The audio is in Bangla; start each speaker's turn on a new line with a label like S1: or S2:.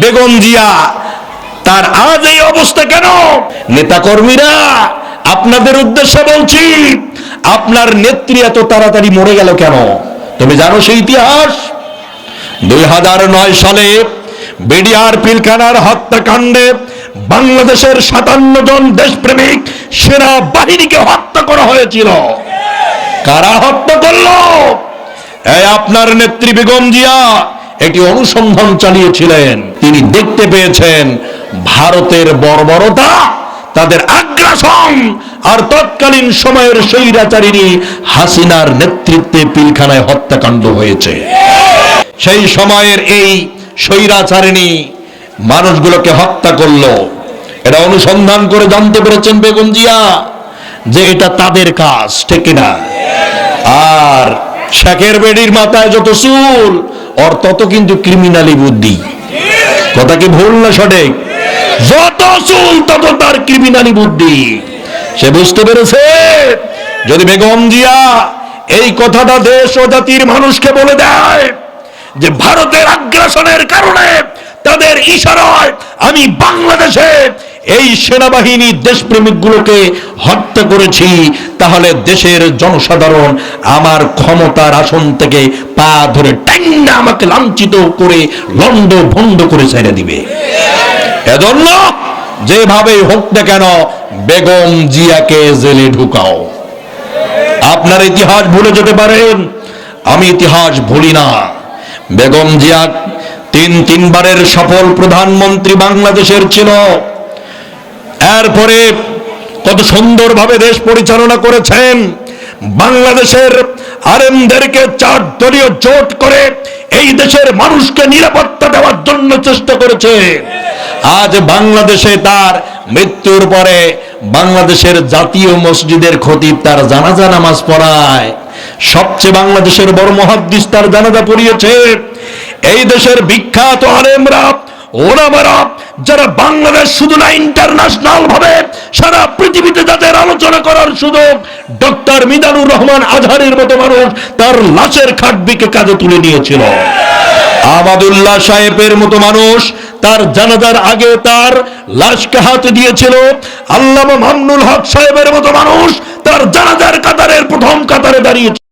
S1: বেগম জিয়া, তার আজ এই অবস্থা কেন? নেতাকর্মীরা, আপনাদের উদ্দেশ্যে বলছি, আপনার নেত্রী এত তাড়াতাড়ি মরে গেল কেন? তুমি জানো সেই ইতিহাস? 2009 সালে বিডিআর পিলখানার হত্যাকাণ্ডে বাংলাদেশের 57 জন দেশপ্রেমিক সেনাবাহিনীকে হত্যা করা হয়েছিল। কারা হত্যা করলো? এই আপনার নেত্রী বেগম জিয়া একটি অনুসন্ধান চালিয়েছিলেন। তিনি দেখতে পেয়েছেন ভারতের বর্বরতা, তাদের আগ্রাসন, আর তৎকালীন সময়ের স্বৈরাচারিণী হাসিনার নেতৃত্বে পিলখানায় হত্যাকাণ্ড হয়েছে। সেই সময়ের এই স্বৈরাচারিণী মানুষগুলোকে হত্যা করলো। এটা অনুসন্ধান করে জানতে পেরেছেন বেগম জিয়া যে এটা তাদের কাজ, ঠিক না? আর শেখের বেডির মাথায় যত চুল, ওর তত কিন্তু ক্রিমিনালি বুদ্ধি। কথা কি ভুল না সঠিক? যত চুল তত তার ক্রিমিনালি বুদ্ধি। সে বুঝতে পেরেছে যদি বেগম জিয়া এই কথাটা দেশ ও জাতির মানুষকে বলে দেয় যে ভারতের আগ্রাসনের কারণে তাদের ইশারায় আমি বাংলাদেশে এই সেনাবাহিনী দেশপ্রেমিক গুলোকে হত্যা করেছি, তাহলে দেশের জনসাধারণ আমার ক্ষমতার আসন থেকে পা ধরে টাইনা আমাকে লাঞ্ছিত করে লন্ড ভন্ড করে ছেড়ে দিবে। এজন্য যেভাবে হোক না কেন বেগম জিয়াকে জেলে ঢুকাও। আপনার ইতিহাস ভুলে যেতে পারেন, আমি ইতিহাস ভুলি না। বেগম জিয়া তিনবারের সফল প্রধানমন্ত্রী বাংলাদেশের ছিল। এরপরে কত সুন্দরভাবে দেশ পরিচালনা করেছেন। বাংলাদেশের আলেমদেরকে 4 দলীয় জোট করে এই দেশের মানুষকে নিরাপত্তা দেওয়ার জন্য চেষ্টা করেছে। আজ বাংলাদেশে তার মৃত্যুর পরে বাংলাদেশের জাতীয় মসজিদের খতিব তার জানাজা নামাজ পড়ায়। সবচেয়ে বাংলাদেশের বড় মুহাদ্দিস তার জানাজা পড়িয়েছে। এই দেশের বিখ্যাত আলেমরা, ওলামারা, যারা বাংলাদেশ শুধু না ইন্টারন্যাশনাল ভাবে সারা পৃথিবীতে যাদের আলোচনা করার সুযোগ, ডক্টর মিজানুর রহমান আজহারের মতো মানুষ তার লাশের খাটবিকে কাঁধে তুলে নিয়েছিল। আহমদুল্লাহ সাহেবের মতো মানুষ তার জানাজার আগে তার লাশকে হাতে দিয়েছিল। আল্লামা মামুনুল হক সাহেবের মতো মানুষ তার জানাজার কাতারের প্রথম কাতারে দাঁড়িয়েছিল।